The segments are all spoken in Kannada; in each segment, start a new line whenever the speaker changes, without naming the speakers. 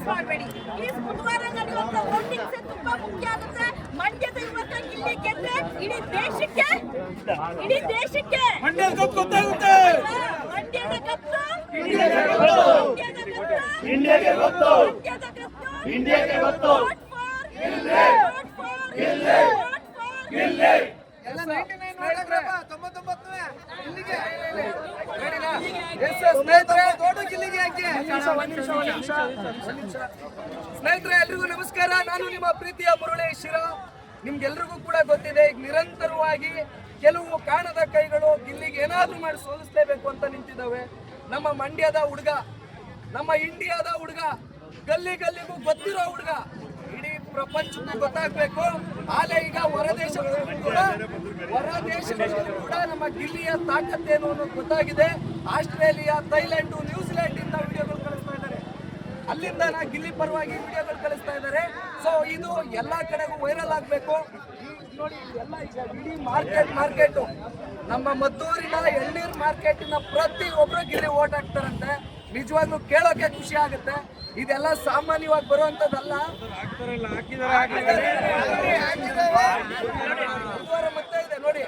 ಮಿಸ್ ಮಾಡಬೇಡಿ. ಈ ಬುಧವಾರ ನಡೆಯುವಂತ ವೋಟಿಂಗ್ಸ್ ತುಂಬಾ ಮುಖ್ಯ ಆಗುತ್ತೆ. ಮಂಡ್ಯದ ಯುವಕ ಗಿಲ್ಲಿ ಗೆದ್ರೆ ಇಡೀ ದೇಶಕ್ಕೆ
ಮಂಡ್ಯದ ಕಪ್ ಗೊತ್ತಾಗುತ್ತೆ.
ಮಂಡ್ಯದ ಕತ್ತು
ಇಂಡಿಯಾಗೆ ಗೊತ್ತು.
ಇಂಡಿಯಾಗೆ ಗೊತ್ತು.
ಸ್ನೇಹಿತರೆ, ಎಲ್ರಿಗೂ ನಮಸ್ಕಾರ. ನಾನು ನಿಮ್ಮ ಪ್ರೀತಿಯ ಮುರಳಿ ಶಿರಾ. ನಿಮ್ಗೆಲ್ರಿಗೂ ಕೂಡ ಗೊತ್ತಿದೆ, ಈಗ ನಿರಂತರವಾಗಿ ಕೆಲವು ಕಾಣದ ಕೈಗಳು ಗಿಲ್ಲಿಗೆ ಏನಾದ್ರೂ ಮಾಡಿ ಸೋಲಿಸಲೇಬೇಕು ಅಂತ ನಿಂತಿದ್ದಾವೆ. ನಮ್ಮ ಮಂಡ್ಯದ ಹುಡುಗ, ನಮ್ಮ ಇಂಡಿಯಾದ ಹುಡುಗ, ಗಲ್ಲಿ ಗಲ್ಲಿಗೂ ಗೊತ್ತಿರೋ ಹುಡುಗ, ಇಡೀ ಪ್ರಪಂಚಕ್ಕೂ ಗೊತ್ತಾಗ್ಬೇಕು. ಆಲೆ ಈಗ ಹೊರದೇಶಗಳಲ್ಲೂ ಕೂಡ ನಮ್ಮ ಗಿಲ್ಲಿಯ ತಾಕತ್ತೇನು ಅನ್ನೋದು ಗೊತ್ತಾಗಿದೆ. ಆಸ್ಟ್ರೇಲಿಯಾ, ಥೈಲ್ಯಾಂಡ್, ನ್ಯೂಜಿಲೆಂಡ್ ಇಂದ ವಿಡಿಯೋಗಳು ಕಳಿಸ್ತಾ ಇದ್ದಾರೆ. ಅಲ್ಲಿಂದ ಗಿಲ್ಲಿ ಪರವಾಗಿ ವಿಡಿಯೋಗಳು ಕಳಿಸ್ತಾ ಇದ್ದಾರೆ. ಸೊ ಇದು ಎಲ್ಲಾ ಕಡೆಗೂ ವೈರಲ್ ಆಗ್ಬೇಕು. ನೋಡಿ, ಎಲ್ಲ ಈಗ ಇಡೀ ಮಾರ್ಕೆಟ್ ನಮ್ಮ ಮದ್ದೂರಿನ ಎಳ್ನೀರ್ ಮಾರ್ಕೆಟಿನ ಪ್ರತಿ ಒಬ್ರು ಗಿಲ್ಲಿ ಓಟ್ ಹಾಕ್ತಾರಂತೆ. ನಿಜವಾಗ್ಲೂ ಕೇಳೋಕೆ ಖುಷಿ ಆಗುತ್ತೆ. ಇದೆಲ್ಲ ಸಾಮಾನ್ಯವಾಗಿ ಬರುವಂತದ್ದಲ್ಲ. ಬುಧವಾರ ಮತ್ತೆ ಇದೆ ನೋಡಿ,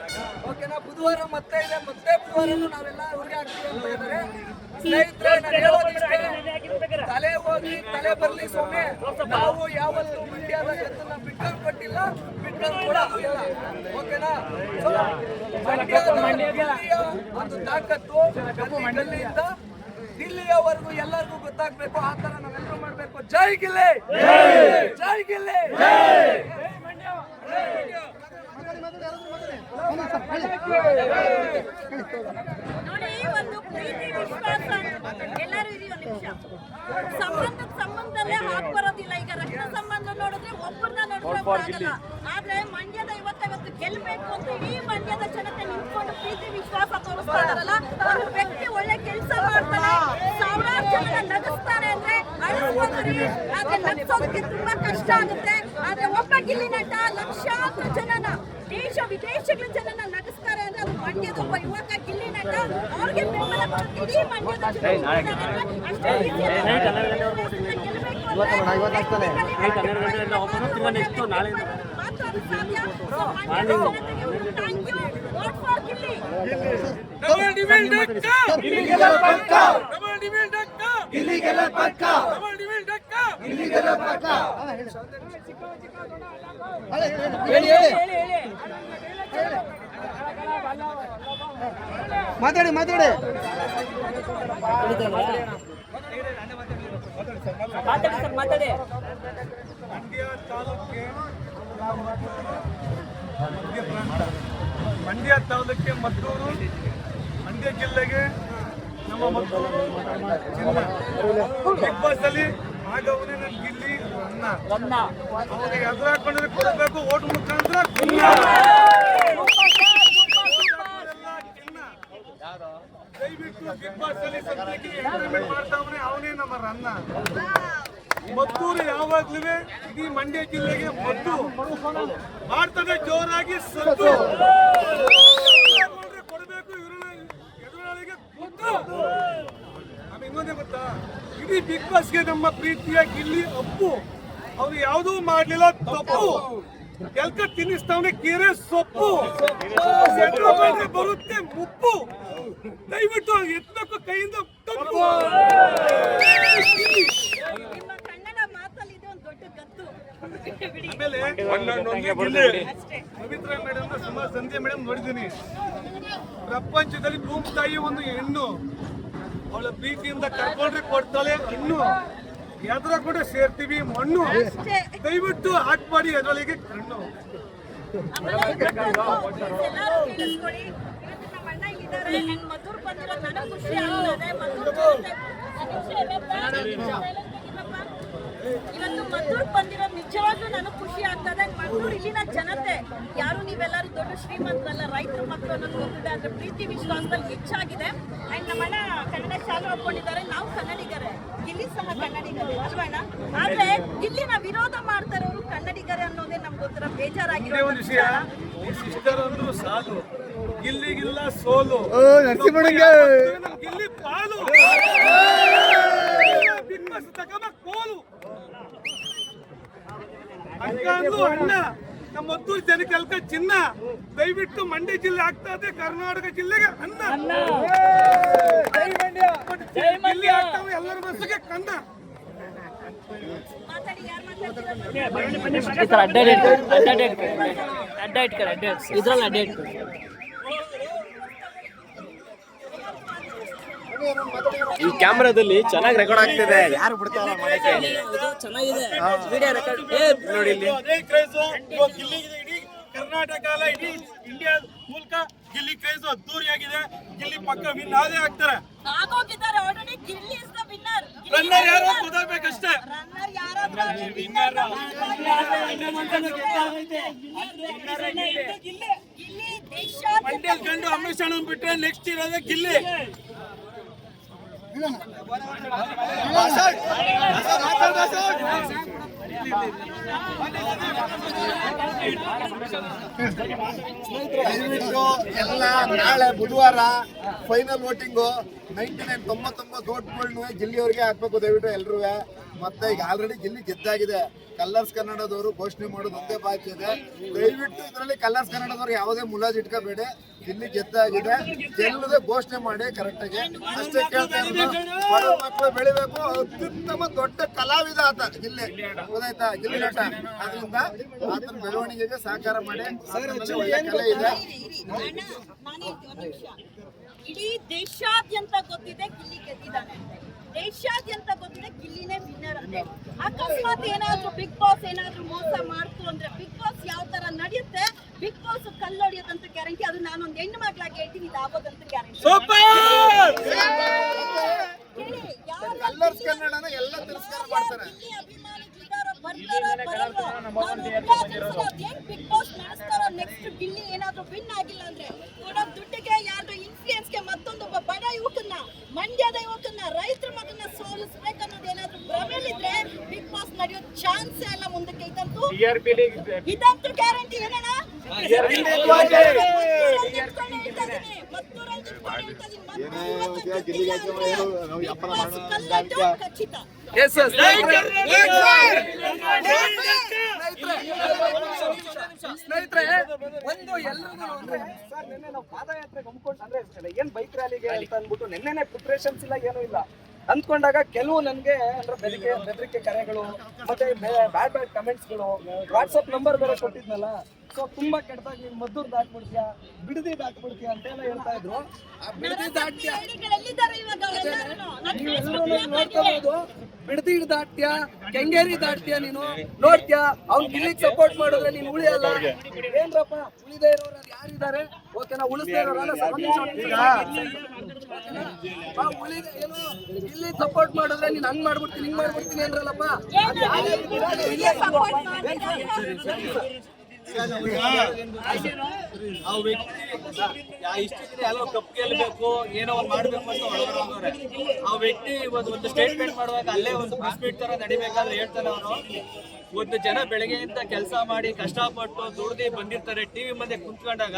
ಓಕೆನಾ? ಬುಧವಾರ ಮತ್ತೆ ಇದೆ, ಮತ್ತೆ ಬುಧವಾರನು ನಾವೆಲ್ಲ ಅವ್ರಿಗೆ ಹಾಕ್ತೀವಿ ಅಂತ ಇದ್ದಾರೆ. ಸ್ನೇಹಿತರೆ, ನಾನು ಹೇಳೋದಿಷ್ಟೇ, ತಲೆ ಹೋಗಿ ತಲೆ ಬರ್ಲಿ ಸೊಮ್ಮೆ. ನಾವು ಯಾವತ್ತು ಮಂಡ್ಯದ ಗೆದ್ದನ್ನ ಬಿಟ್ಕೊಂಡು ಕೊಟ್ಟಿಲ್ಲ, ಬಿಟ್ಕೊಂಡು ಕೊಡೋದು ಇಲ್ಲ, ಓಕೆನಾ? ಮಂಡ್ಯದ ಒಂದು ತಾಕತ್ತು ಗಲ್ಲಿಯಿಂದ ದಿಲ್ಲಿಯವರೆಗೂ ಎಲ್ಲರಿಗೂ ಗೊತ್ತಾಗ್ಬೇಕು. ಆ ತರ ನಾವೆಲ್ಲರೂ ಮಾಡ್ಬೇಕು. ಜೈ ಗಿಲ್ಲಿ, ಜೈ ಗಿಲ್ಲಿ.
ನೋಡಿ, ಒಂದು ಪ್ರೀತಿ ವಿಶ್ವಾಸ ಎಲ್ಲರೂ ಇರಿ. ಒಂದು ನಿಮಿಷ, ಸಂಬಂಧದಲ್ಲೇ ಹಾಕ್ ಬರೋದಿಲ್ಲ. ಈಗ ರಕ್ತ ಸಂಬಂಧ ನೋಡಿದ್ರೆ ಒಬ್ಬರನ್ನ ನೋಡಿದ್ರೆ ಆಗಲ್ಲ. ಆದ್ರೆ ಮಂಡ್ಯದ ಇವತ್ತು ಗೆಲ್ಬೇಕು ಅಂತ ಇಡೀ ಮಂಡ್ಯದ ಜನತೆ ನಿಂತ್ಕೊಂಡು ಪ್ರೀತಿ ವಿಶ್ವಾಸ ತೋರಿಸ್ತಾ ಇದಾರಲ್ಲ. ಒಂದು ವ್ಯಕ್ತಿ ಒಳ್ಳೆ ಕೆಲಸ ಮಾಡ್ತಾನೆ, ಸಾವಿರಾರು ಜನ ನಗಿಸ್ತಾರೆ ಅಂದ್ರೆ ಅಳಿಸ್ಕೊಂಡ್ರಿ. ಆದ್ರೆ ನಗಿಸೋದಕ್ಕೆ ತುಂಬಾ ಕಷ್ಟ ಆಗುತ್ತೆ. ಆದ್ರೆ ಒಬ್ಬ ಗಿಲ್ಲಿ ನಟ ಲಕ್ಷಾಂತರ ಜನನ, ದೇಶ ವಿದೇಶಗಳ ಜನನ ನಗಿಸ್ತಾರೆ ಅಂದ್ರೆ ಅದು ಮಂಡ್ಯದ ಒಬ್ಬ ಯುವಕ ಗಿಲ್ಲಿ ನಟ. ಅವ್ರಿಗೆ ಬೆಂಬಲ ಕೊಟ್ಟು ಇಡೀ ಮಂಡ್ಯದ ಜನ
ಮಾತಾಡಿ
ಮಂಡ್ಯ
ತಾಲೂಕಿಗೆ ಮದ್ದೂರು, ಮಂಡ್ಯ ಜಿಲ್ಲೆಗೆ ನಮ್ಮ ಮದ್ದೂರು ಬಿಗ್ ಬಾಸ್ ಅಲ್ಲಿ ಆಗವನೇ ನನ್ನ ಗಿಲ್ಲಿ ಅನ್ನ. ಅವನಿಗೆ ಎದುರು ಹಾಕೊಂಡ್ರೆ ಕೊಡಬೇಕು, ಓಟ್ ಮುಖಾಂತರ ದಯವಿಟ್ಟು ಬಿಗ್ ಬಾಸ್ ಅಲ್ಲಿ ಸದ್ಯಕ್ಕೆ ಎಂಟರ್ಟೈನ್ಮೆಂಟ್ ಮಾಡ್ತಾವನೆ, ಅವನೇ ನಮ್ಮ ರನ್ನ. ಮದ್ದೂರು ಯಾವಾಗ್ಲೂ ಇಡೀ ಮಂಡ್ಯ ಜಿಲ್ಲೆಗೆ ಮದ್ದು ಮಾಡ್ತಾನೆ, ಜೋರಾಗಿ ಸದ್ದು ಕೊಡಬೇಕು, ಎದುರಾಳಿಗೆ ಗೊತ್ತು. ಆಮೇಲೆ ಇನ್ನೊಂದೇ ಗೊತ್ತಾ, ಇಡೀ ಬಿಗ್ ಬಾಸ್ಗೆ ನಮ್ಮ ಪ್ರೀತಿಯ ಗಿಲ್ಲಿ ಅಪ್ಪು ಅವ್ರು ಯಾವುದೂ ಮಾಡ್ಲಿಲ್ಲ ತಪ್ಪು. ಎಲ್ಕ ತಿನ್ನಿಸ್ತಾವನೆ ಕೀರೆ ಸೊಪ್ಪು, ಬರುತ್ತೆ ಮುಪ್ಪು. ದಯವಿಟ್ಟು ಎತ್ತಬೇಕು ಕೈಯಿಂದ ತಪ್ಪು. ಆಮೇಲೆ ಪವಿತ್ರ ಮೇಡಮ್, ಸುಮಾರು ಸಂಧ್ಯಾ ಮೇಡಮ್ ನೋಡಿದ್ದೀನಿ. ಪ್ರಪಂಚದಲ್ಲಿ ಭೂಮಿ ತಾಯಿ ಒಂದು ಹೆಣ್ಣು, ಅವಳ ಪ್ರೀತಿಯಿಂದ ಕರ್ಕೊಂಡ್ರೆ ಕೊಡ್ತಾಳೆ ಇನ್ನು. ಎದ್ರ ಕೂಡ ಸೇರ್ತೀವಿ ಮಣ್ಣು, ದಯವಿಟ್ಟು ಹಾಕ್ಬಾಡಿ ಎದುರೊಳಗೆ ಕಣ್ಣು.
ಮದ್ದೂರು ಬಂದಿರೋ ನನಗೆ ಖುಷಿ ಆಗ್ತದೆ. ಇವತ್ತು ಮದ್ದೂರು ಬಂದಿರೋ ನಿಜವಾಗ್ಲೂ ನನಗೆ ಖುಷಿ ಆಗ್ತದೆ. ಮದ್ದೂರು ಇಲ್ಲಿನ ಜನತೆ ಯಾರು ನೀವೆಲ್ಲರೂ ದೊಡ್ಡ ಶ್ರೀಮಂತರಲ್ಲ, ರೈತರ ಮಕ್ಕಳು ಅನ್ನೋದು ಗೊತ್ತಿದೆ. ಅದ್ರ ಪ್ರೀತಿ ವಿಶ್ವಾಸದಲ್ಲಿ ಹೆಚ್ಚಾಗಿದೆ. ಅಂಡ್ ನಮ್ಮಣ್ಣ ಕನ್ನಡ ಶಾಲೆ ಹಾಕೊಂಡಿದ್ದಾರೆ, ನಾವು ಕನ್ನಡಿಗರೇ, ಗಿಲ್ಲಿ ಸಹ ಕನ್ನಡಿಗರೇ ಅಲ್ವಣ್ಣ? ಆದ್ರೆ ಇಲ್ಲಿನ ವಿರೋಧ ಮಾಡ್ತಾರೆ ಅವರು ಕನ್ನಡಿಗರೇ ಅನ್ನೋದೇ ನಮ್ಗೆ ಒಂಥರ ಬೇಜಾರಾಗಿದೆ.
ಸಿಸ್ಟರ್ ಅಂದ್ರು ಸಾಲು, ಗಿಲ್ಲಿಗಿಲ್ಲ ಸೋಲು, ಗಿಲ್ಲಿ ಪಾಲು, ಬಿಗ್ ಬಾಸ್ ತಗೊಂಡ ಕೋಲು. ಅಕ್ಕ ಅಂದ್ಲು ಅಣ್ಣ. ನಮ್ಮ ಮದ್ದೂರು ಜನಕ್ಕೆ ಅಲ್ಕ ಚಿನ್ನ. ದಯವಿಟ್ಟು ಮಂಡ್ಯ ಜಿಲ್ಲೆ ಆಗ್ತಾ ಇದೆ, ಕರ್ನಾಟಕ ಜಿಲ್ಲೆಗೆ ಅನ್ನ. ಜಿಲ್ಲೆ ಆಗ್ತಾವೆ ಎಲ್ಲರ ಮನಸ್ಸಿಗೆ ಕನ್ನ.
ಮಾತಾಡಿ, ಯಾರು
ಈ ಕ್ಯಾಮ್ರಾದಲ್ಲಿ ಚೆನ್ನಾಗಿ ರೆಕಾರ್ಡ್ ಆಗ್ತಿದೆ. ಯಾರು ಬಿಡ್ತಾರ ಮಾಡಕ್ಕೆ
ಚೆನ್ನಾಗಿದೆ ವಿಡಿಯೋ ರೆಕಾರ್ಡ್
ನೋಡಿ ಇಲ್ಲಿ.
ಅದೇ ಕ್ರೇಜ್ ಗಿಲ್ಲಿ ಇಡೀ ಕರ್ನಾಟಕ ಅಲ್ಲ, ಇಡೀ ಇಂಡಿಯಾ ಮೂಲಕ ಗಿಲ್ಲಿ ಕ್ರೇಜ್ ಅದ್ದೂರಿಯಾಗಿದೆ. ಗಿಲ್ಲಿ ಪಕ್ಕ ವಿನ್ ಆದೇ ಆಗ್ತಾರೆ.
ಆಗೋಗಿದ್ದಾರೆ already. Gilli is the winner.
Runner ಯಾರು ಗೊತ್ತಾಗ್ಬೇಕಷ್ಟೇ.
ರನ್ನರ್ ಯಾರಾದ್ರೂ ವಿನ್ನರ್. ಗಿಲ್ಲಿ ದೇಶಾದ್ಯಂತ
ಮಂಡ್ಯ ಗಂಡು ಅಮಿತ್ ಅಣ್ಣ ಬಿಟ್ರೆ ನೆಕ್ಸ್ಟ್ ಇರೋದೇ ಗಿಲ್ಲಿ.
ದಯವಿಟ್ಟು ಎಲ್ಲ ನಾಳೆ ಬುಧವಾರ ಫೈನಲ್ ವೋಟಿಂಗು 99 ವೋಟ್ಗಳನ್ನೂ ಗಿಲ್ಲಿಯವ್ರಿಗೆ ಹಾಕ್ಬೇಕು ದಯವಿಟ್ಟು ಎಲ್ರೂ. ಮತ್ತೆ ಈಗ ಆಲ್ರೆಡಿ ಗಿಲ್ಲಿ ಗೆದ್ದಾಗಿದೆ. ಕಲರ್ಸ್ ಕನ್ನಡದವರು ಘೋಷಣೆ ಮಾಡೋದು ಒಂದೇ ಬಾಕಿ ಇದೆ. ದಯವಿಟ್ಟು ಇದರಲ್ಲಿ ಕಲರ್ಸ್ ಕನ್ನಡದವ್ರು ಯಾವುದೇ ಮುಲಾಜ್ ಇಟ್ಕೋಬೇಡಿ. ಗಿಲ್ಲಿ ಗೆದ್ದಾಗಿದೆ, ಗೆಲ್ಲದೆ ಘೋಷಣೆ ಮಾಡಿ ಕರೆಕ್ಟಾಗಿ ಅಷ್ಟೇ ಕೇಳ್ತಾ ಇರೋದು. ಬಡ ಮಕ್ಕಳು ಬೆಳಿಬೇಕು. ಅತ್ಯುತ್ತಮ ದೊಡ್ಡ ಕಲಾವಿದ ಆತ ಗಿಲ್ಲಿ, ಗೊತ್ತಾಯ್ತಾ? ಗಿಲ್ಲಿ ನಟ. ಅದರಿಂದ ಆತನ ಬೆಳವಣಿಗೆಗೆ ಸಹಕಾರ ಮಾಡಿ. ಆತನಲ್ಲಿ ಒಳ್ಳೆ ಕಲೆ ಇದೆ.
ಅಣ್ಣ, ನಾನು ಒಂದು ನಿಮಿಷ. ಇಡೀ ದೇಶಾದ್ಯಂತ ಗೊತ್ತಿದೆ ಗಿಲ್ಲಿ ಗೆದ್ದಿದ್ದಾನೆ ಅಂತ. ದೇಶಾದ್ಯಂತ ಗೊತ್ತಿದೆ ಗಿಲ್ಲಿನೇ ವಿನ್ನರ್ ಅಂತೆ. ಅಕಸ್ಮಾತ್ ಏನಾದ್ರೂ ಬಿಗ್ ಬಾಸ್ ಏನಾದ್ರೂ ಮೋಸ ಮಾಡ್ತು ಅಂದ್ರೆ ಬಿಗ್ ಬಾಸ್ ಯಾವ ತರ ನಡೆಯುತ್ತೆ, ಬಿಗ್ ಬಾಸ್ ಕಲ್ಲೊಡಿಯೋದಂತ ಗ್ಯಾರಂಟಿ. ಅದು ನಾನೊಂದು ಹೆಣ್ಣು ಮಗಳಾಗಿ ಹೇಳ್ತೀನಿ, ಇದು ಆಗೋದಂತ ಗ್ಯಾರಂಟಿ.
ಕಲರ್ಸ್ ಕನ್ನಡನ ಎಲ್ಲ ತಿರಸ್ಕಾರ ಮಾಡ್ತಾರೆ.
ಬಿಗ್ ಬಾಸ್ ನಡೆಸ್ತಾರೋ ನೆಕ್ಸ್ಟ್ ಗಿಲ್ಲಿ ಏನಾದ್ರೂ ವಿನ್ ಆಗಿಲ್ಲ ಅಂದ್ರೆ ಕೊಡೋ ದುಡ್ಡಿಗೆ ಯಾರ್ದು ಇನ್ಫ್ಲೂಯೆನ್ಸ್ಗೆ ಮತ್ತೊಂದೊಬ್ಬ ಬಡ ಯುವಕನ್ನ, ಮಂಡ್ಯದ ಯುವಕನ್ನ, ರೈತರ ಮಗನ್ನ ಸೋಲಿಸ್ಬೇಕನ್ನೋದು ಏನಾದ್ರೂ ಭ್ರಮೆಲಿದ್ರೆ ಬಿಗ್ ಬಾಸ್ ನಡೆಯೋ ಚಾನ್ಸ್ ಎಲ್ಲ ಮುಂದಕ್ಕೆ. ಇದಂತೂ ಗ್ಯಾರಂಟಿ. ಏನಣ್ಣ? ಖಚಿತ.
ಸ್ನೇಹಿತರೆ, ಒಂದು ಎಲ್ರಿಗೂ ಅಂದ್ರೆ ಸರ್ ನಿನ್ನೆ ನಾವು ಪಾದಯಾತ್ರೆಗೆ ಹಮ್ಮಿಕೊಂಡು ಅಂದ್ರೆ ಏನ್ ಬೈಕ್ ರ್ಯಾಲಿಗೆ ಅಂತ ಅಂದ್ಬಿಟ್ಟು ನಿನ್ನೆನೆ ಪ್ರಿಪರೇಷನ್ಸ್ ಇಲ್ಲ, ಏನೂ ಇಲ್ಲ ಅಂದ್ಕೊಂಡಾಗ ಕೆಲವು ನನಗೆ ಅಂದ್ರೆ ಬೆದರಿಕೆ ಕರೆಗಳು ಮತ್ತೆ ಬ್ಯಾಡ್ ಕಮೆಂಟ್ಸ್ಗಳು, ವಾಟ್ಸಪ್ ನಂಬರ್ ಬೇರೆ ಕೊಟ್ಟಿದ್ನಲ್ಲ. ಸೊ ತುಂಬಾ ಕೆಟ್ಟದಾಗಿ ನೀನ್ ಮದ್ದೂರ್ ದಾಟ್ಬಿಡ್ತೀಯಾ, ಬಿಡದಿ ದಾಟ್ಬಿಡ್ತೀಯಾ ಅಂತೆಲ್ಲ ಹೇಳ್ತಾ ಇದ್ರು. ಆ ಬಿಡದಿ ದಾಟ್ತೀಯಾ, ನೋಡ್ಕೋಬಹುದು. ಬಿಡದಿ ದಾಟ್ತೀಯಾ, ಕೆಂಗೇರಿ ದಾಟ್ತೀಯಾ, ನೀನು ನೋಡ್ತೀಯಾ. ಅವ್ನ್ ಗಿಲ್ಲಿಗೆ ಸಪೋರ್ಟ್ ಮಾಡಿದ್ರೆ ನೀನ್ ಉಳಿಯಲ್ಲ. ಏನ್ರಪ್ಪ ಉಳಿದೇ ಇರೋರು ಯಾರಿದ್ದಾರೆ? ಓಕೆನಾ, ಉಳಿಸ್ದೇ ಇರೋರಲ್ಲ ಉಳಿದ ಏನು ಗಿಲ್ಲಿ ಸಪೋರ್ಟ್ ಮಾಡಿದ್ರೆ ನೀನ್ ಹಂಗ್ ಮಾಡ್ಬಿಡ್ತೀನಿ ಹಿಂಗ್ ಮಾಡ್ಬಿಡ್ತೀನಿ ಅಂದ್ರಲ್ಲಪ್ಪ.
ಆ ವ್ಯಕ್ತಿ ಇಷ್ಟು ದಿನ ಎಲ್ಲೋ ಕಪ್ ಗೆಲ್ಬೇಕು, ಏನೋ ಒಂದು ಮಾಡ್ಬೇಕು ಅಂತ ಒಳಗಡೆ. ಆ ವ್ಯಕ್ತಿ ಒಂದು ಸ್ಟೇಟ್ಮೆಂಟ್ ಮಾಡುವಾಗ ಅಲ್ಲೇ ಒಂದು ಪ್ರೆಸ್ ಮೀಟ್ ತರ ನಡಿಬೇಕಾದ್ರೆ ಹೇಳ್ತಾನೆ ಅವನು, ಒಂದು ಜನ ಬೆಳಗ್ಗೆಯಿಂದ ಕೆಲಸ ಮಾಡಿ ಕಷ್ಟಪಟ್ಟು ದುಡ್ದು ಬಂದಿರ್ತಾರೆ, ಟಿವಿ ಮುಂದೆ ಕುಂತ್ಕೊಂಡಾಗ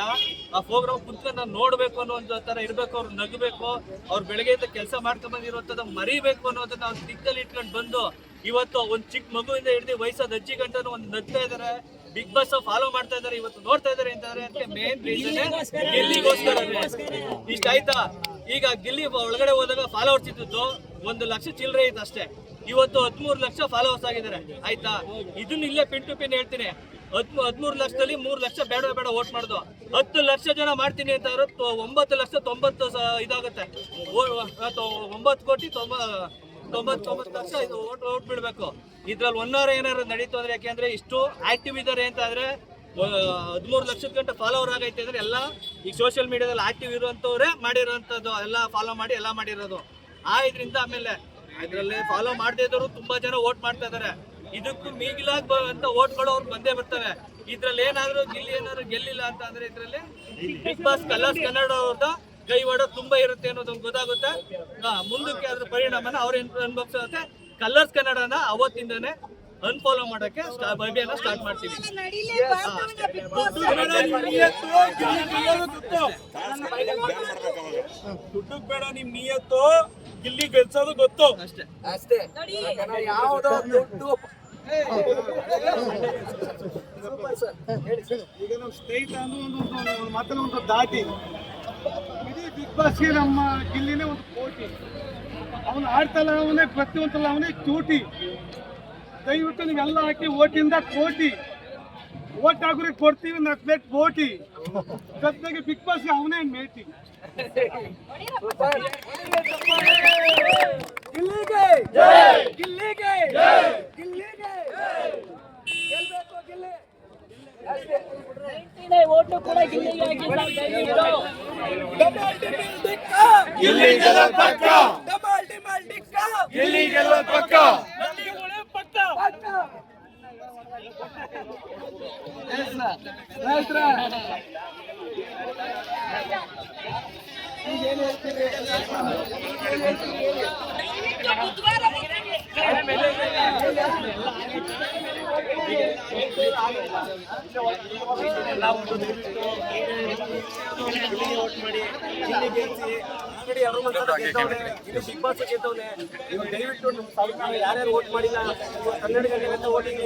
ಆ ಪ್ರೋಗ್ರಾಮ್ ಕುಂತ್ಕೊಂಡು ನೋಡ್ಬೇಕು ಅನ್ನೋ ಒಂದು ತರ ಇರ್ಬೇಕು, ಅವ್ರು ನಗಬೇಕು, ಅವ್ರು ಬೆಳಗ್ಗೆಯಿಂದ ಕೆಲಸ ಮಾಡ್ಕೊಂಡ್ ಬಂದಿರುವಂತದ್ದು ಮರಿಬೇಕು ಅನ್ನೋದನ್ನ ಅವ್ರು ದಿಕ್ಕಲ್ಲಿ ಇಟ್ಕೊಂಡು ಬಂದು ಇವತ್ತು ಒಂದು ಚಿಕ್ಕ ಮಗುವಿಂದ ಹಿಡಿದು ವಯಸ್ಸಾದ ಅಜ್ಜಿ ಗಂಟನು ಒಂದು ನಗ್ತಾ ಇದಾರೆ, ಬಿಗ್ ಬಾಸ್ ಫಾಲೋ ಮಾಡ್ತಾ ಇದಾರೆ, ಇವತ್ತು ನೋಡ್ತಾ ಇದಾರೆ ಅಂತಂದ್ರೆ ಅದಕ್ಕೆ ಮೇನ್ ರೀಸನ್ ಗಿಲ್ಲಿಗೋಸ್ಕರ. ಇಷ್ಟ ಆಯ್ತಾ? ಈಗ ಗಿಲ್ಲಿ ಒಳಗಡೆ ಹೋದಾಗ ಫಾಲೋವರ್ಸ್ ಇದ್ದದ್ದು 1 ಲಕ್ಷ ಚಿಲ್ಲರೆ ಇತ್ತು ಅಷ್ಟೇ. ಇವತ್ತು 13 ಲಕ್ಷ ಫಾಲೋವರ್ಸ್ ಆಗಿದ್ದಾರೆ. ಆಯ್ತಾ? ಇದನ್ನ ಇಲ್ಲೇ ಪಿನ್ ಟು ಪಿನ್ ಹೇಳ್ತೀನಿ. 13 ಲಕ್ಷದಲ್ಲಿ 3 ಲಕ್ಷ ಬೇಡ ವೋಟ್ ಮಾಡುದು. 10 ಲಕ್ಷ ಜನ ಮಾಡ್ತೀನಿ ಅಂತ 9 ಲಕ್ಷ 90 ಇದಾಗುತ್ತೆ. 9 ಕೋಟಿ 99 ಲಕ್ಷ ಇದು ಓಟ್ ಬಿಡ್ಬೇಕು. ಇದ್ರಲ್ಲಿ 1 ಅವರ್ ಏನಾರು ನಡೀತು ಅಂದ್ರೆ, ಯಾಕೆಂದ್ರೆ ಇಷ್ಟು ಆಕ್ಟಿವ್ ಇದಾರೆ ಅಂತ ಆದ್ರೆ 13 ಲಕ್ಷದ ಗಂಟೆ ಫಾಲೋವರ್ ಆಗೈತೆ ಅಂದ್ರೆ ಎಲ್ಲ ಈಗ ಸೋಷಿಯಲ್ ಮೀಡಿಯಾದಲ್ಲಿ ಆಕ್ಟಿವ್ ಇರುವಂತವ್ರೆ ಮಾಡಿರೋಂಥದ್ದು, ಎಲ್ಲ ಫಾಲೋ ಮಾಡಿ ಎಲ್ಲ ಮಾಡಿರೋದು. ಇದರಿಂದ ಆಮೇಲೆ ಇದ್ರಲ್ಲಿ ಫಾಲೋ ಮಾಡದೇ ಇದ್ದವರು ತುಂಬಾ ಜನ ವೋಟ್ ಮಾಡ್ತಾ ಇದಾರೆ. ಇದಕ್ಕೂ ಮೀಗಿಲಾಗ ಅಂತ ವೋಟ್ಗಳು ಅವ್ರು ಬಂದೇ ಬರ್ತವೆ. ಇದ್ರಲ್ಲಿ ಏನಾದ್ರು ಗಿಲ್ಲಿ ಏನಾದ್ರು ಗೆಲ್ಲಿಲ್ಲ ಅಂತ ಅಂದ್ರೆ ಇದ್ರಲ್ಲಿ ಬಿಗ್ ಬಾಸ್ ಕಲರ್ಸ್ ಕನ್ನಡ ಅವ್ರದ ಕೈವಾಡ ತುಂಬಾ ಇರುತ್ತೆ ಅನ್ನೋದೊಂದು ಗೊತ್ತಾಗುತ್ತೆ. ಮುಂದಕ್ಕೆ ಅದ್ರ ಪರಿಣಾಮನ ಅವ್ರ ಅನುಭವಿಸುತ್ತೆ. ಕಲರ್ಸ್ ಕನ್ನಡನ ಅವತ್ತಿಂದಾನೆ ಅನ್ಫಾಲೋ ಮಾಡಕ್ಕೆ ಅಭಿಯಾನ ಸ್ಟಾರ್ಟ್ ಮಾಡ್ತೀವಿ.
ದುಡ್ಡು ಬೇಡ, ನಿಮ್ ನಿಯತ್ತು ಗಿಲ್ಲಿ ಗೆಲ್ಸೋದು ಗೊತ್ತು
ಅಷ್ಟೇ. ಯಾವ್ದೋ ದುಡ್ಡು
ಈಗ ನಮ್ಮ ಸ್ನೇಹಿತ ಅಂದ್ರೆ ಒಂದು ಮಾತನ್ನ ಒಂದು ದಾಟಿ ಇಡೀ ಬಿಗ್ ಬಾಸ್ಗೆ ನಮ್ಮ ಗಿಲ್ಲಿನೇ ಒಂದು ಕೋಟಿ. ಅವನು ಆಡ್ತಲ್ಲ ಅವನೇ, ಪ್ರತಿಯೊಂದಲ್ಲ ಅವನೇ ಚೂಟಿ. ದಯವಿಟ್ಟು ನೀವೆಲ್ಲ ಹಾಕಿ ಓಟಿಂದ ಕೋಟಿ ಓಟ್ ಹಾಕೋರಿಗೆ ಕೊಡ್ತೀವಿ 4 ಪ್ಲೇಟ್ ಬೋಟಿ. ಜೊತೆಗೆ ಬಿಗ್ ಬಾಸ್ಗೆ ಅವನೇ ಮೇಟಿ.
ಗಿಲ್ಲಿಗೆ ಗಿಲ್ಲಿಗೆ ಗಿಲ್ಲಿಗೆ ಗೆಲ್ಬೇಕು ಗಿಲ್ಲಿ.
ಓಟು ಕೂಡ ಗಿಲ್ಲಿಗೆ ಹಾಕಿದ್ದಾರೆ.
ಡಬಲ್ ಡಿಮಿಲ್ ಡಿಕ್ಕ
ಗಿಲ್ಲಿ ಗೆಲ್ಲೋದ್ ಪಕ್ಕ.
ಡಬಲ್ ಡಿಮಿಲ್ ಡಿಕ್ಕ
ಗಿಲ್ಲಿ ಗೆಲ್ಲೋದ್ ಪಕ್ಕ.
ಯಾರ್ಯಾರು ವೋಟ್ ಮಾಡಿಲ್ಲ, ಕನ್ನಡಿಗರಿಗೆ ಓಟಿಂಗ್